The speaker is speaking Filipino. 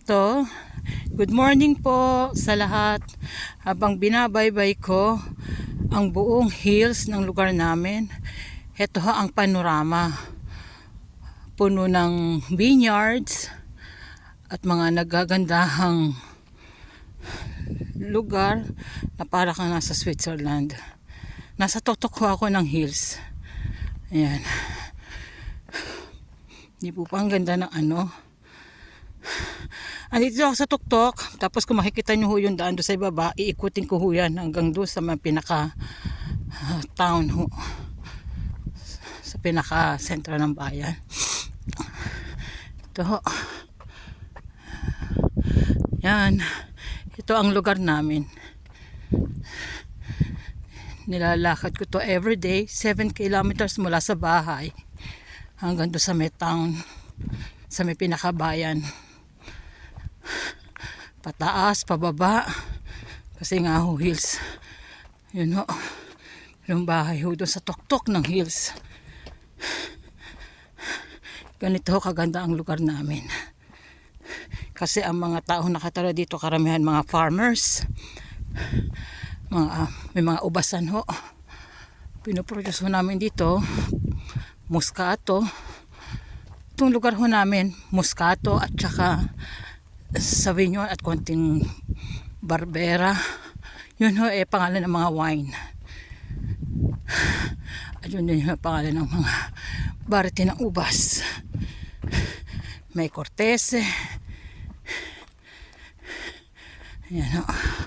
to. Good morning po sa lahat. Habang binabaybay ko ang buong hills ng lugar namin, ito ho ang panorama. Puno ng vineyards at mga nagagandahang lugar na para kang nasa Switzerland. Nasa tuktok ho ako ng hills. Ayan. Hindi po pa ang ganda ng ano. Andito ako sa tuktok, tapos kung makikita nyo ho yung daan doon sa ibaba, iikutin ko ho yan hanggang doon sa mga pinaka town ho, sa pinaka sentro ng bayan. Ito ho. Yan. Ito ang lugar namin. Nilalakad ko to everyday, 7 kilometers mula sa bahay hanggang doon sa may town, sa may pinakabayan. Pataas, pababa, kasi nga ho hills. Yun ho, yung bahay ho doon sa tuktok ng hills. Ganito ho kaganda ang lugar namin. Kasi ang mga tao nakatira dito, karamihan mga farmers, may mga ubasan ho. Pinoproduce ho namin dito muskato. Itong lugar ho namin, muskato at saka Sauvignon at konting Barbera. Yun ho pangalan ng mga wine. At yun din yung pangalan ng mga variety ng ubas. May Cortese. Ayan ho.